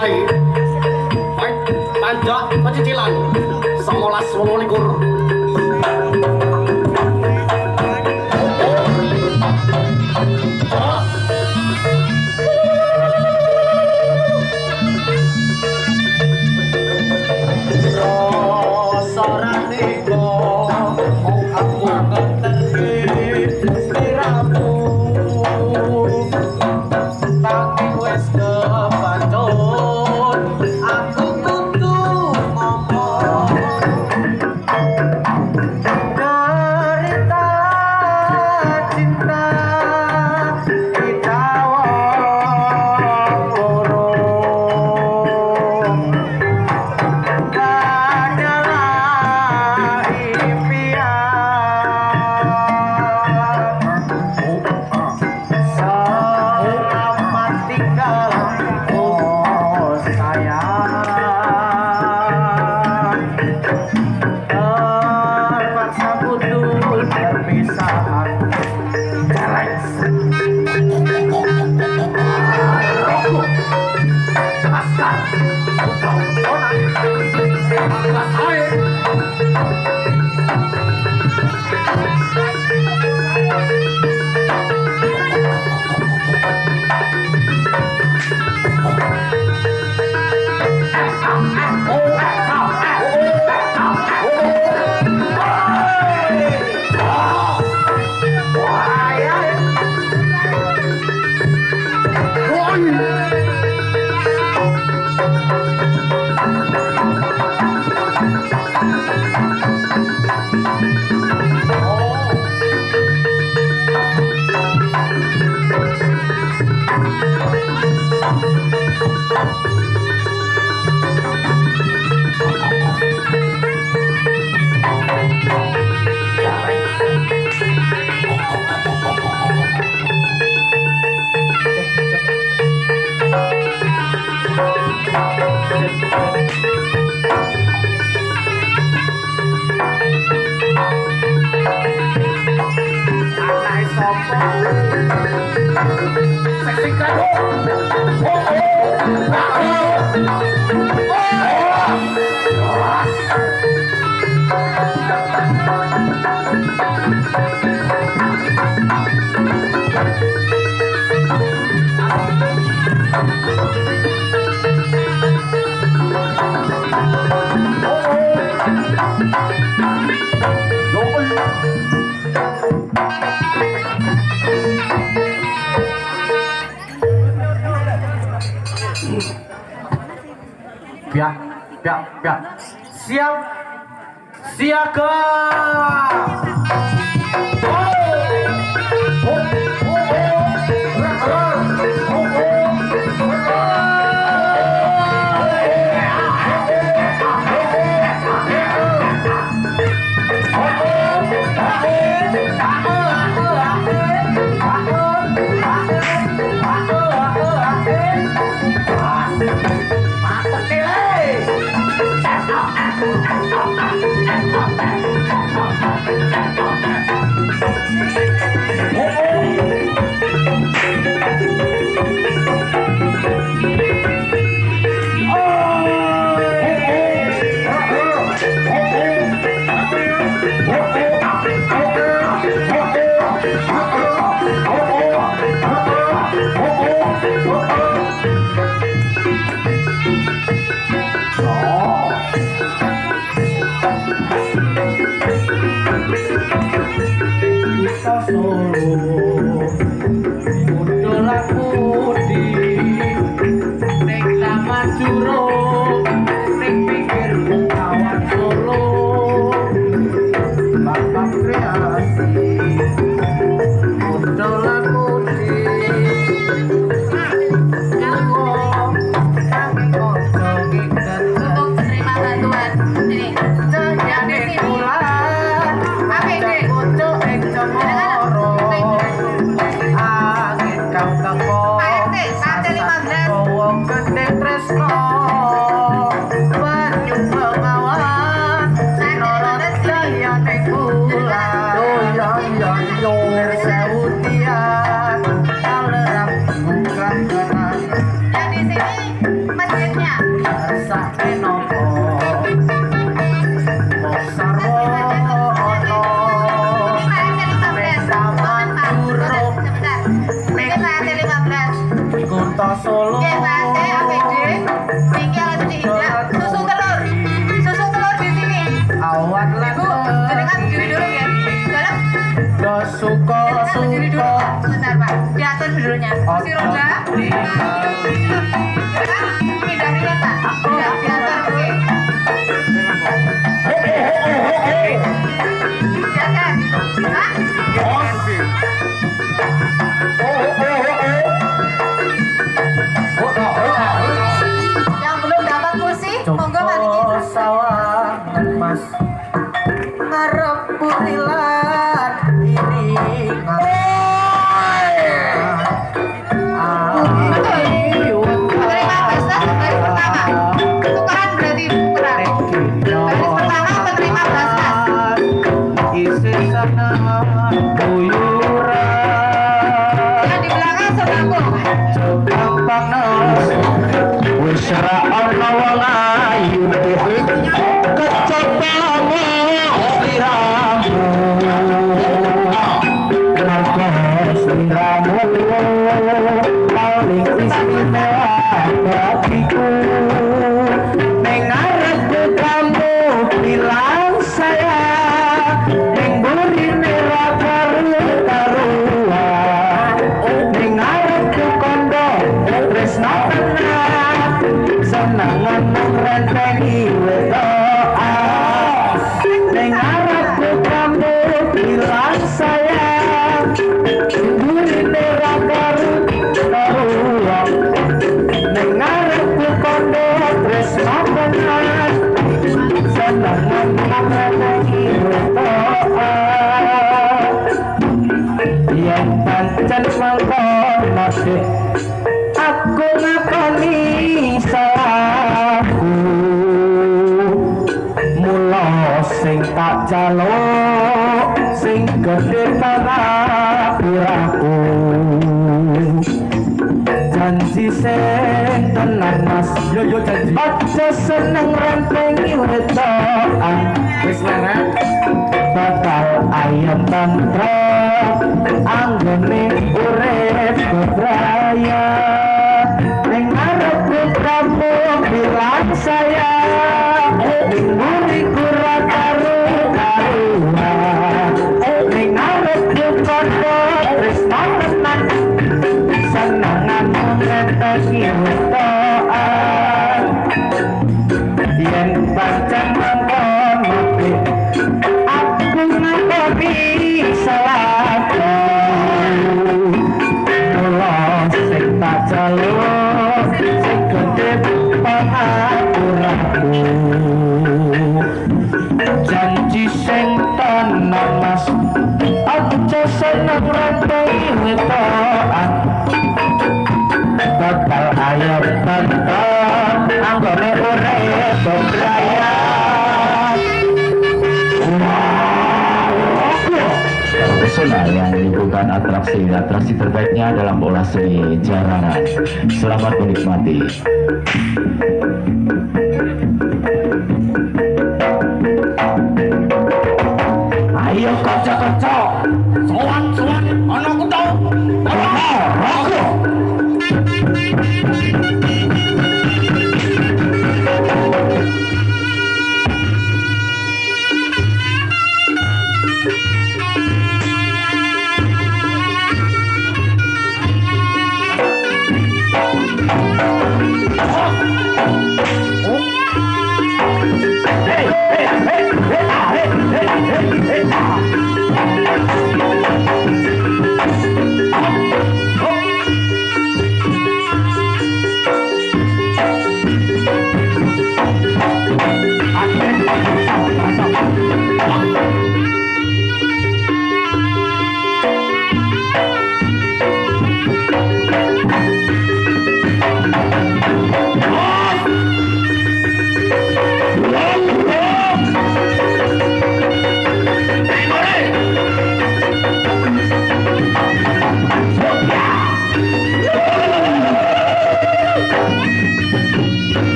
Baik, pajak pecicilan 19 Biak, biak, biak. Siap, siaga. menopo wong sarwa ana Besawan Durung Kota Solo awan lan suka diatur dulunya kursi roda pindah Pak diatur oke yang belum dapat kursi monggo mari sawangan mas ngarep purilan ini aku ngakoni salahku mula sing tak jaluk sing gedhe parapiraku janji sing tenan mas yo janji aja seneng rempengi wetokan wis nang bakal ayam tantrem anggone urip bebraya ning ngarepku kamu bilang saya nguriku ra karu-karuan ning ngarepku kondo tresno tenan senenganmu ngentosi wetokan yen pancen mangkon mati aku ngakoni salahku mula sing tak jaluk sing gedhe pangapuraku janji sing tenan mas aja seneng rempengi wetokan bakal ayam tantan anggone urip bebraya pesona yang menimbulkan atraksi terbaiknya dalam olah seni jaranan. Selamat menikmati. ayo kaca-kaca sowan ana kudu aku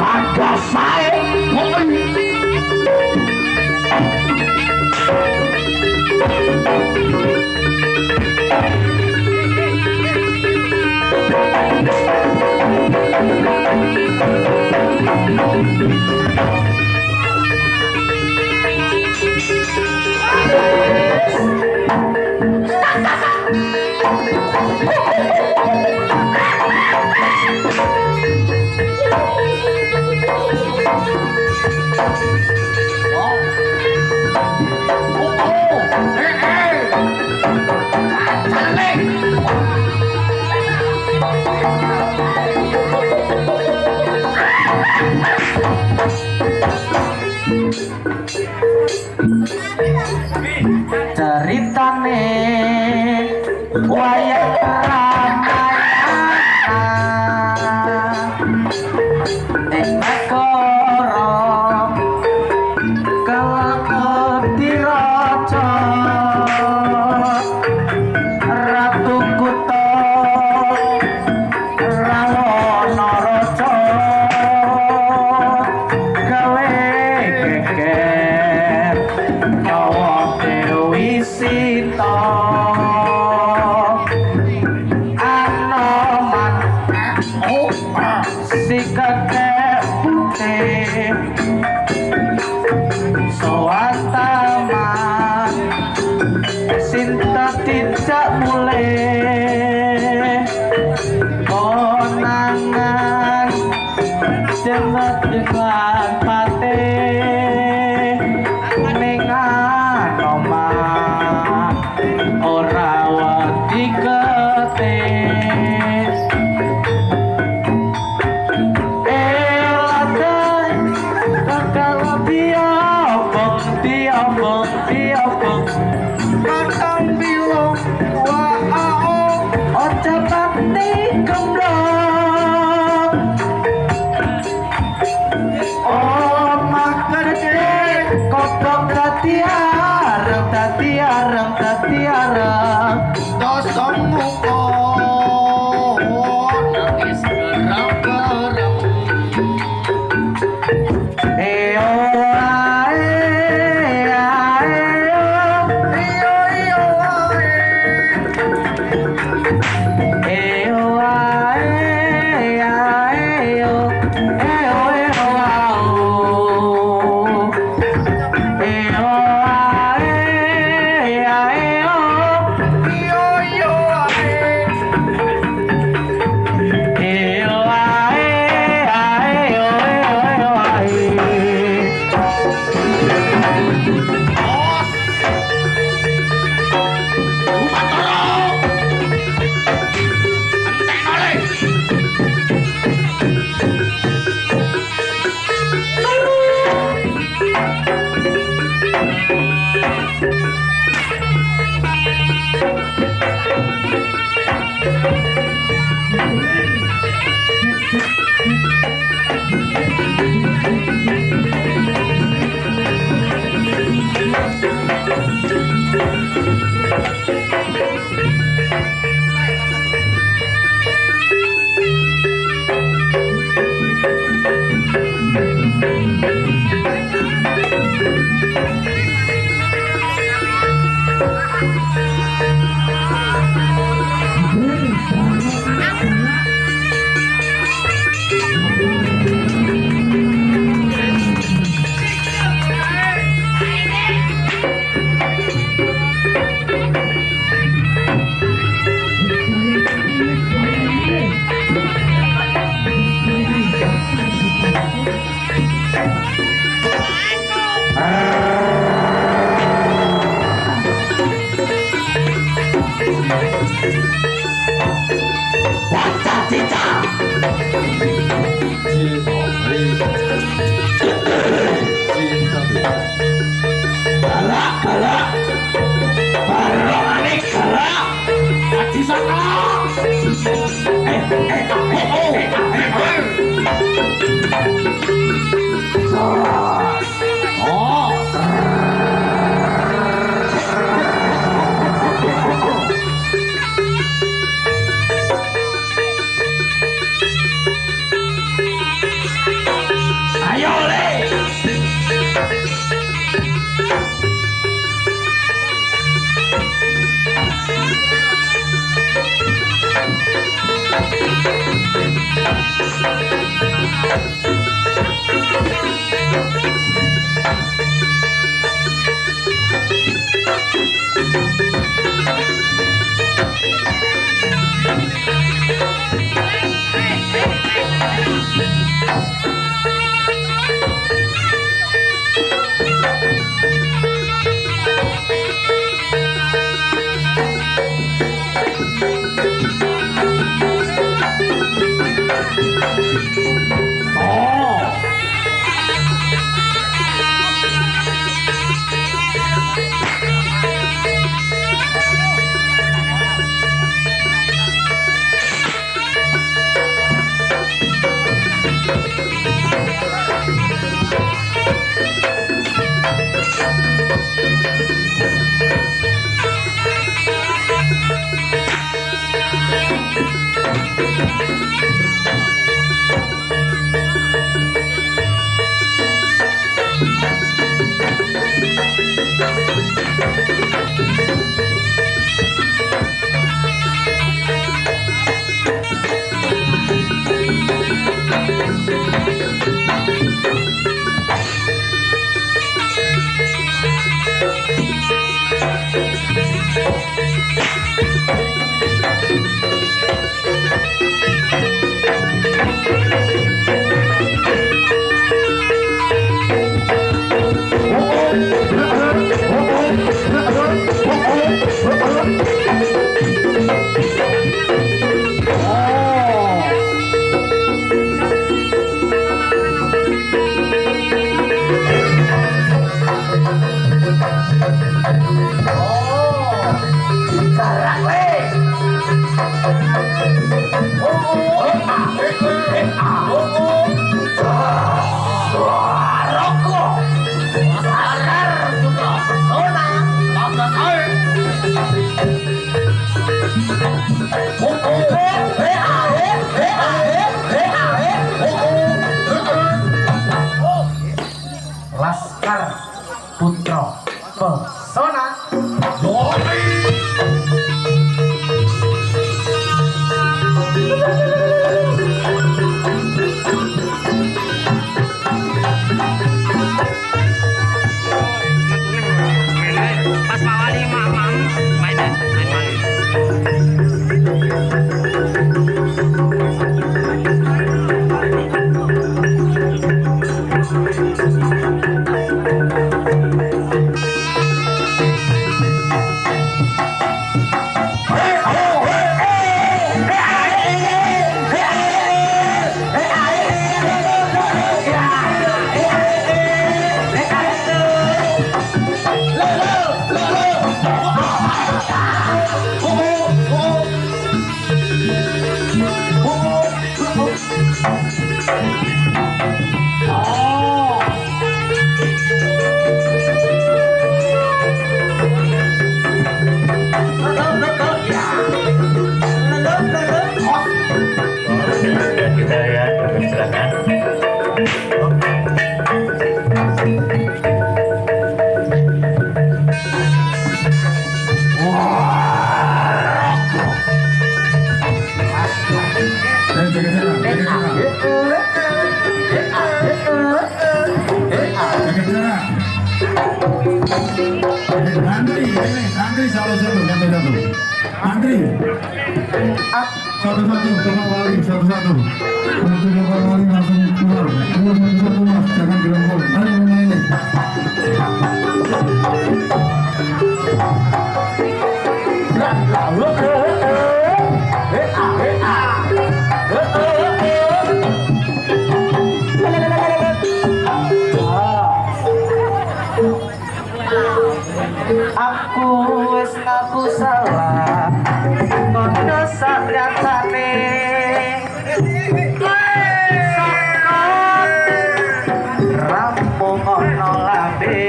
Pada saya ceritane wayang Ramayana ing negara Kelaketiraja Ratu Kuta Rawana Raja gawe geger nyawa Dewi Sita Anoman si kakek putih Soataman Sinta tidak mulai konangan jemet dengan patih ning Anoman ora wedi ketis Matang bilang wa'ao Oca bakti gemblong Oh makerde Kodok tati arang Dosong muka nangis gerang-gerang. Eo Putra Pesona. Pas Pak Wali mamam main Kita lihat, silakan. Antri satu-satu, satu-satu. Antri. Satu-satu, Bapak Wali, satu-satu. Untuk Bapak Wali langsung keluar. Keluar satu-satu, Mas. Jangan gerombol. Ayo mulai. Aku wis ngaku salah, kono sakjane. Rampung ono lambe.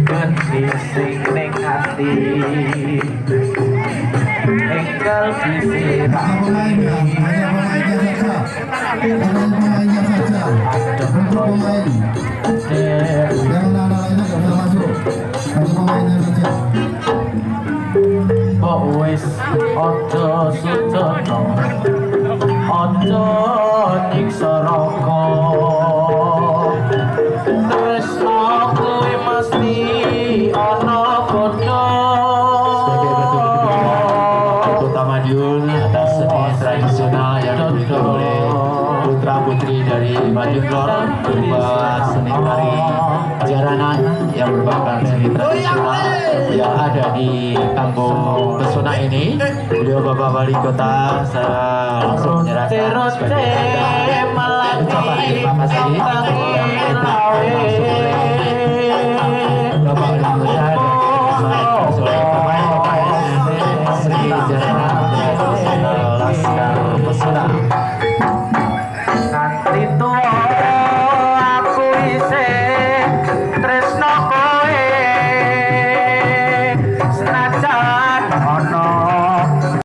Geni sing ning ati, enggal disirah. Hanya pemainnya saja. Hanya pemainnya saja. Untuk pemain. Yang lain-lainnya nggak usah masuk. Hanya pemainnya saja. Kok wis aja sudono, aja nyiksa raka. Tresno kuwi mesti ana padha. Kota Madiun atas seni tradisional yang diberikan oleh putra putri dari Madiun Lor berupa seni tari jaranan yang merupakan seni tradisional yang ada di kampung Pesona ini. Beliau Bapak Wali Kota, saya langsung menyerahkan sebagai ucapan terima kasih yang kita langsung